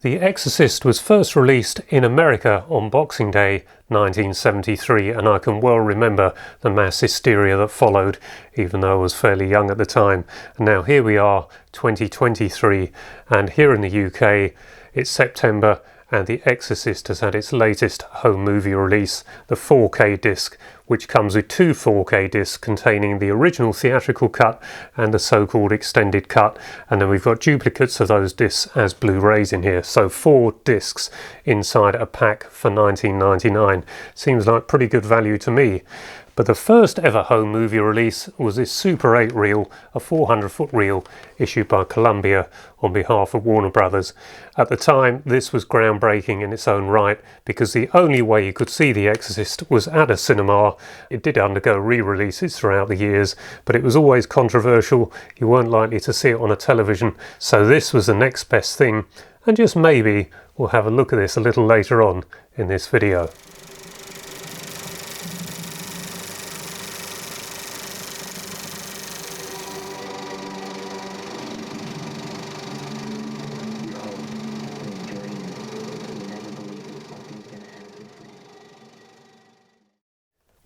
The Exorcist was first released in America on Boxing Day 1973, and I can well remember the mass hysteria that followed, even though I was fairly young at the time. And now here we are, 2023, and here in the UK it's September, and The Exorcist has had its latest home movie release, the 4K disc, which comes with two 4K discs containing the original theatrical cut and the so-called extended cut, and then we've got duplicates of those discs as Blu-rays in here. So 4 discs inside a pack for $19.99. Seems like pretty good value to me. But the first ever home movie release was this Super 8 reel, a 400-foot reel issued by Columbia on behalf of Warner Brothers. At the time, this was groundbreaking in its own right, because the only way you could see The Exorcist was at a cinema. It did undergo re-releases throughout the years, but it was always controversial. You weren't likely to see it on a television, so this was the next best thing. And just maybe we'll have a look at this a little later on in this video.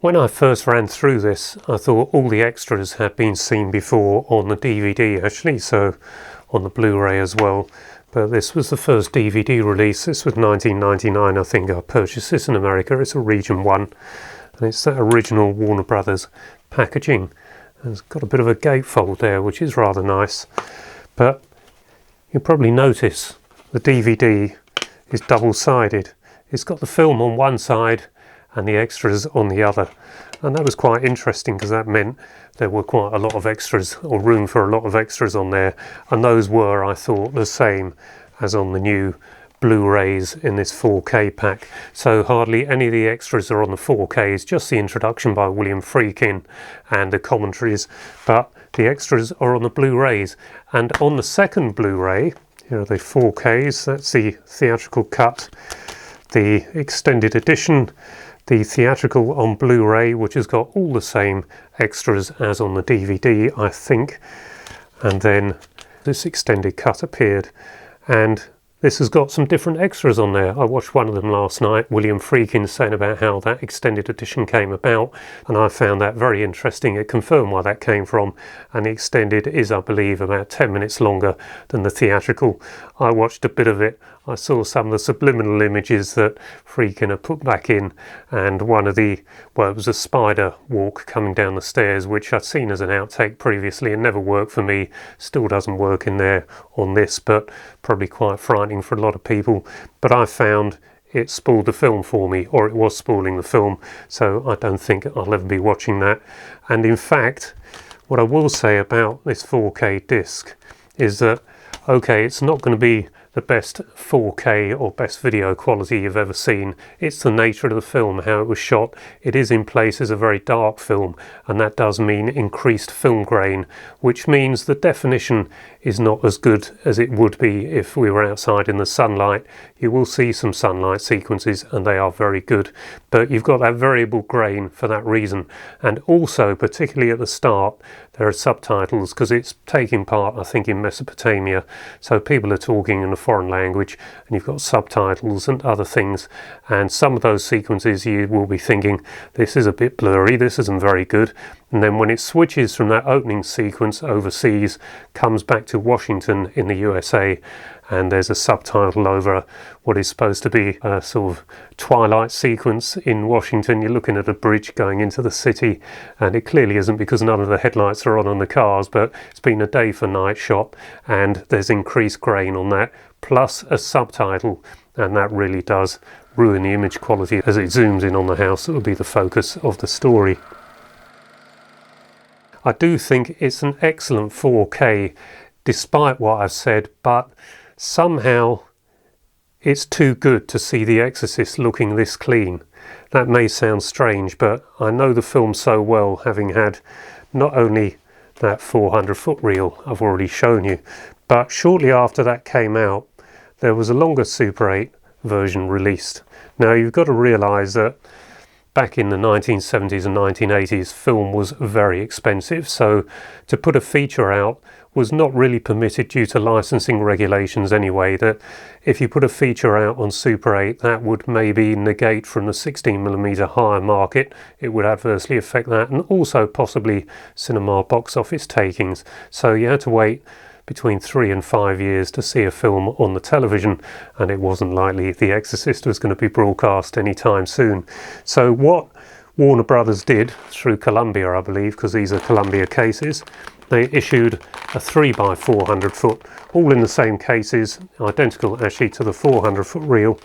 When I first ran through this, I thought all the extras had been seen before on the DVD actually, so on the Blu-ray as well. But this was the first DVD release. This was $19.99, I think. I purchased this in America. It's a Region 1, and it's that original Warner Brothers packaging. And it's got a bit of a gatefold there, which is rather nice. But you'll probably notice the DVD is double-sided. It's got the film on one side and the extras on the other, and that was quite interesting because that meant there were quite a lot of extras, or room for a lot of extras on there, and those were, I thought, the same as on the new Blu-rays in this 4K pack. So hardly any of the extras are on the 4Ks, just the introduction by William Friedkin and the commentaries, but the extras are on the Blu-rays. And on the second Blu-ray, here are the 4Ks, that's the theatrical cut, the extended edition, the theatrical on Blu-ray, which has got all the same extras as on the DVD, I think. And then this extended cut appeared, and this has got some different extras on there. I watched one of them last night, William Friedkin saying about how that extended edition came about, and I found that very interesting. It confirmed where that came from, and the extended is, I believe, about 10 minutes longer than the theatrical. I watched a bit of it. I saw some of the subliminal images that Friedkin had put back in, and one of the, well, it was a spider walk coming down the stairs, which I'd seen as an outtake previously and never worked for me. Still doesn't work in there on this, but probably quite frightening for a lot of people. But I found it spoiled the film for me, or it was spoiling the film, so I don't think I'll ever be watching that. And in fact, what I will say about this 4K disc is that, okay, it's not going to be the best 4K or best video quality you've ever seen. It's the nature of the film, how it was shot. It is in places a very dark film, and that does mean increased film grain, which means the definition is not as good as it would be if we were outside in the sunlight. You will see some sunlight sequences, and they are very good, but you've got that variable grain for that reason. And also, particularly at the start, there are subtitles, because it's taking part, I think, in Mesopotamia, so people are talking in a foreign language, and you've got subtitles and other things, and some of those sequences you will be thinking, this is a bit blurry, this isn't very good. And then when it switches from that opening sequence overseas, comes back to Washington in the USA, and there's a subtitle over what is supposed to be a sort of twilight sequence in Washington. You're looking at a bridge going into the city, and it clearly isn't because none of the headlights are on the cars, but it's been a day for night shot, and there's increased grain on that, plus a subtitle, and that really does ruin the image quality as it zooms in on the house that will be the focus of the story. I do think it's an excellent 4K, despite what I've said, but somehow it's too good to see The Exorcist looking this clean. That may sound strange, but I know the film so well, having had not only that 400-foot reel I've already shown you, but shortly after that came out, there was a longer Super 8 version released. Now, you've got to realise that back in the 1970s and 1980s, film was very expensive, so to put a feature out was not really permitted due to licensing regulations anyway, that if you put a feature out on Super 8 that would maybe negate from the 16mm higher market, it would adversely affect that, and also possibly cinema box office takings. So you had to wait between 3 and 5 years to see a film on the television, and it wasn't likely The Exorcist was going to be broadcast anytime soon. So what Warner Brothers did, through Columbia I believe, because these are Columbia cases, they issued a 3x400 foot, all in the same cases, identical actually to the 400 foot reel.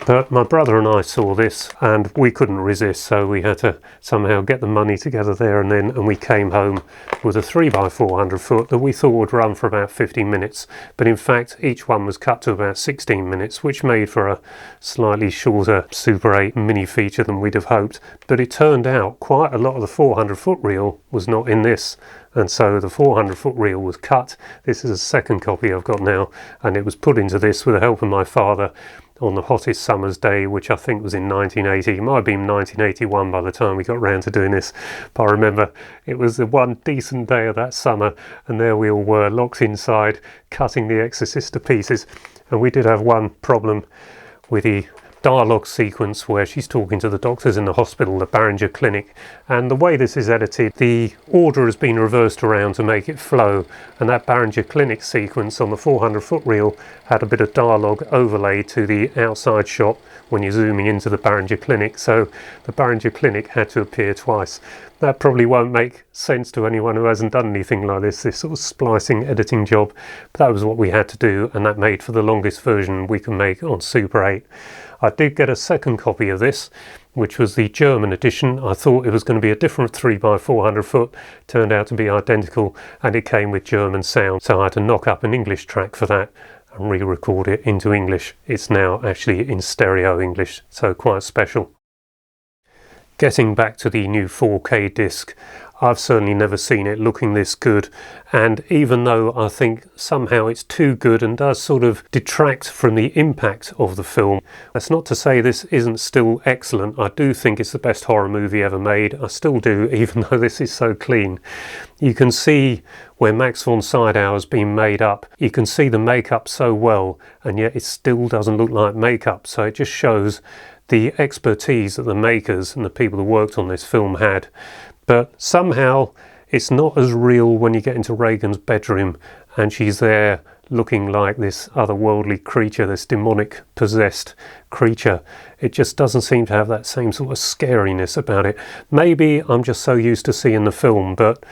But my brother and I saw this and we couldn't resist, so we had to somehow get the money together there and then, and we came home with a 3x400 foot that we thought would run for about 50 minutes, but in fact each one was cut to about 16 minutes, which made for a slightly shorter Super 8 mini feature than we'd have hoped. But it turned out quite a lot of the 400 foot reel was not in this, and so the 400 foot reel was cut. This is a second copy I've got now, and it was put into this with the help of my father on the hottest summer's day, which I think was in 1980. It might have been 1981 by the time we got round to doing this, but I remember it was the one decent day of that summer, and there we all were locked inside cutting The Exorcist to pieces. And we did have one problem with the dialogue sequence where she's talking to the doctors in the hospital, the Barringer Clinic, and the way this is edited, the order has been reversed around to make it flow, and that Barringer Clinic sequence on the 400 foot reel had a bit of dialogue overlaid to the outside shot when you're zooming into the Barringer Clinic, so the Barringer Clinic had to appear twice. That probably won't make sense to anyone who hasn't done anything like this sort of splicing editing job, but that was what we had to do, and that made for the longest version we can make on Super 8. I did get a second copy of this, which was the German edition. I thought it was going to be a different 3x400 foot, turned out to be identical, and it came with German sound, so I had to knock up an English track for that and re-record it into English. It's now actually in stereo English, so quite special. Getting back to the new 4K disc, I've certainly never seen it looking this good, and even though I think somehow it's too good and does sort of detract from the impact of the film, that's not to say this isn't still excellent. I do think it's the best horror movie ever made. I still do, even though this is so clean. You can see where Max von Sydow has been made up. You can see the makeup so well, and yet it still doesn't look like makeup, so it just shows the expertise that the makers and the people who worked on this film had. But somehow it's not as real when you get into Regan's bedroom and she's there looking like this otherworldly creature, this demonic possessed creature. It just doesn't seem to have that same sort of scariness about it. Maybe I'm just so used to seeing the film, but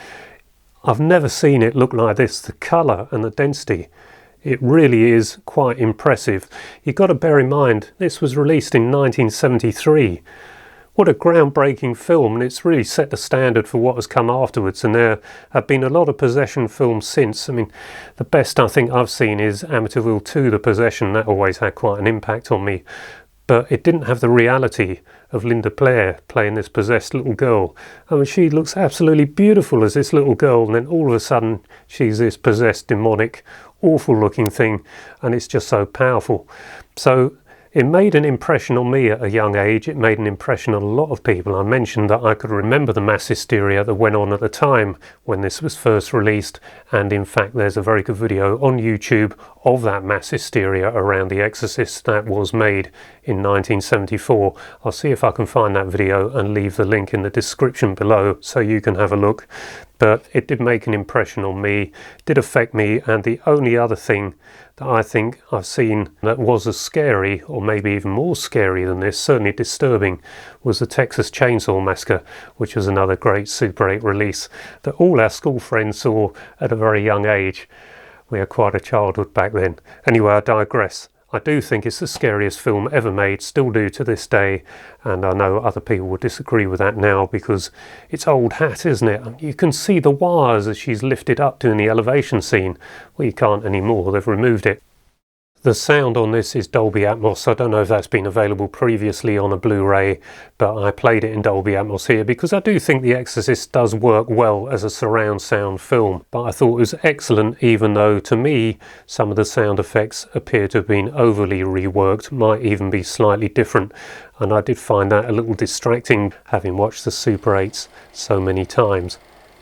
I've never seen it look like this. The colour and the density, it really is quite impressive. You've got to bear in mind this was released in 1973. What a groundbreaking film, and it's really set the standard for what has come afterwards, and there have been a lot of possession films since. I mean, the best I think I've seen is Amityville 2, The Possession. That always had quite an impact on me, but it didn't have the reality of Linda Blair playing this possessed little girl. I mean, she looks absolutely beautiful as this little girl, and then all of a sudden she's this possessed, demonic, awful looking thing, and it's just so powerful. So it made an impression on me at a young age. It made an impression on a lot of people. I mentioned that I could remember the mass hysteria that went on at the time when this was first released, and in fact there's a very good video on YouTube of that mass hysteria around The Exorcist that was made in 1974. I'll see if I can find that video and leave the link in the description below so you can have a look. But it did make an impression on me, did affect me, and the only other thing that I think I've seen that was as scary, or maybe even more scary than this, certainly disturbing, was the Texas Chainsaw Massacre, which was another great Super 8 release that all our school friends saw at a very young age. We had quite a childhood back then. Anyway, I digress. I do think it's the scariest film ever made, still do to this day, and I know other people will disagree with that now because it's old hat, isn't it? You can see the wires as she's lifted up doing the elevation scene. Well, you can't anymore, they've removed it. The sound on this is Dolby Atmos. I don't know if that's been available previously on a Blu-ray, but I played it in Dolby Atmos here because I do think The Exorcist does work well as a surround sound film. But I thought it was excellent, even though to me some of the sound effects appear to have been overly reworked, might even be slightly different. And I did find that a little distracting, having watched the Super 8s so many times.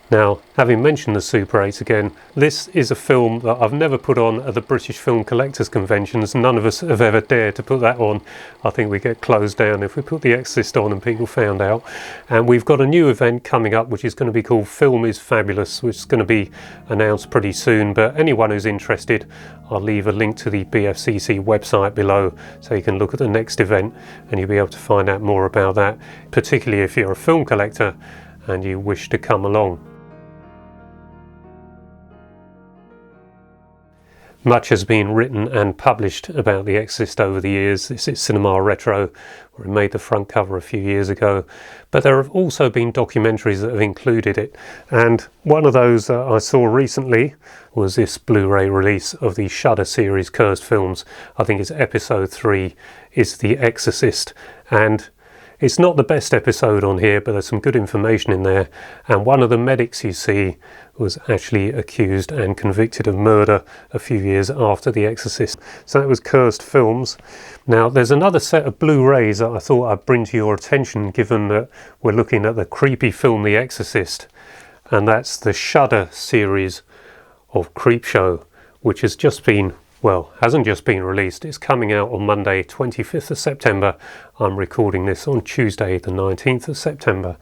Now, having mentioned the Super 8 again, this is a film that I've never put on at the British Film Collectors Conventions. None of us have ever dared to put that on. I think we get closed down if we put The Exorcist on and people found out. And we've got a new event coming up which is going to be called Film is Fabulous, which is going to be announced pretty soon. But anyone who's interested, I'll leave a link to the BFCC website below so you can look at the next event and you'll be able to find out more about that, particularly if you're a film collector and you wish to come along. Much has been written and published about The Exorcist over the years. This is Cinema Retro, where it made the front cover a few years ago. But there have also been documentaries that have included it. And one of those that I saw recently was this Blu-ray release of the Shudder series Cursed Films. I think it's episode 3, is The Exorcist. And it's not the best episode on here, but there's some good information in there. And one of the medics you see was actually accused and convicted of murder a few years after The Exorcist. So that was Cursed Films. Now there's another set of Blu-rays that I thought I'd bring to your attention, given that we're looking at the creepy film The Exorcist. And that's the Shudder series of CREEPSHOW, which has just been, well, hasn't just been released. It's coming out on Monday, 25th of September. I'm recording this on Tuesday, the 19th of September.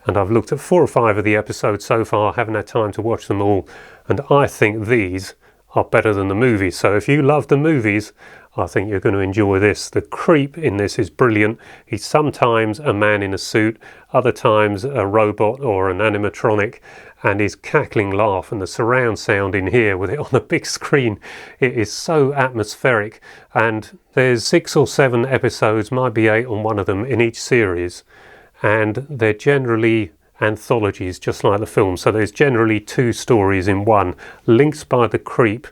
And I've looked at 4 or 5 of the episodes so far, haven't had time to watch them all. And I think these are better than the movies. So if you love the movies, I think you're going to enjoy this. The creep in this is brilliant. He's sometimes a man in a suit, other times a robot or an animatronic, and his cackling laugh and the surround sound in here with it on the big screen, it is so atmospheric. And there's 6 or 7 episodes, might be 8 on one of them, in each series, and they're generally anthologies just like the film. So there's generally 2 stories in one, linked by the creep.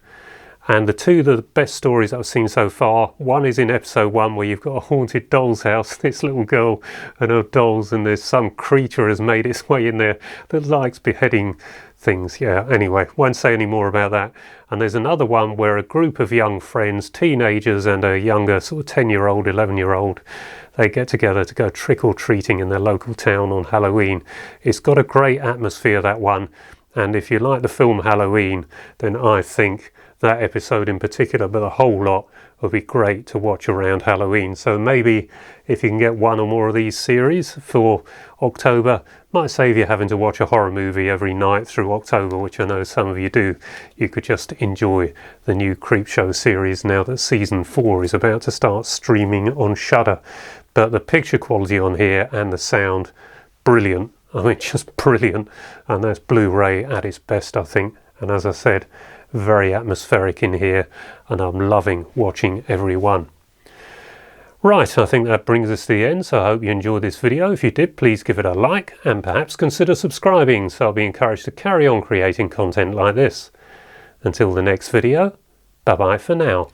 And the 2 the best stories I've seen so far, one is in episode 1 where you've got a haunted doll's house, this little girl and her dolls, and there's some creature has made its way in there that likes beheading things. Yeah, anyway, won't say any more about that. And there's another one where a group of young friends, teenagers and a younger sort of 10-year-old, 11-year-old, they get together to go trick-or-treating in their local town on Halloween. It's got a great atmosphere, that one. And if you like the film Halloween, then I think that episode in particular, but the whole lot, would be great to watch around Halloween. So maybe if you can get 1 or more of these series for October, might save you having to watch a horror movie every night through October, which I know some of you do. You could just enjoy the new CREEPSHOW series now that season 4 is about to start streaming on Shudder. But the picture quality on here and the sound, brilliant. I mean, just brilliant. And that's Blu-ray at its best, I think. And as I said, very atmospheric in here, and I'm loving watching every one. Right, I think that brings us to the end, so I hope you enjoyed this video. If you did, please give it a like and perhaps consider subscribing so I'll be encouraged to carry on creating content like this. Until the next video, bye bye for now.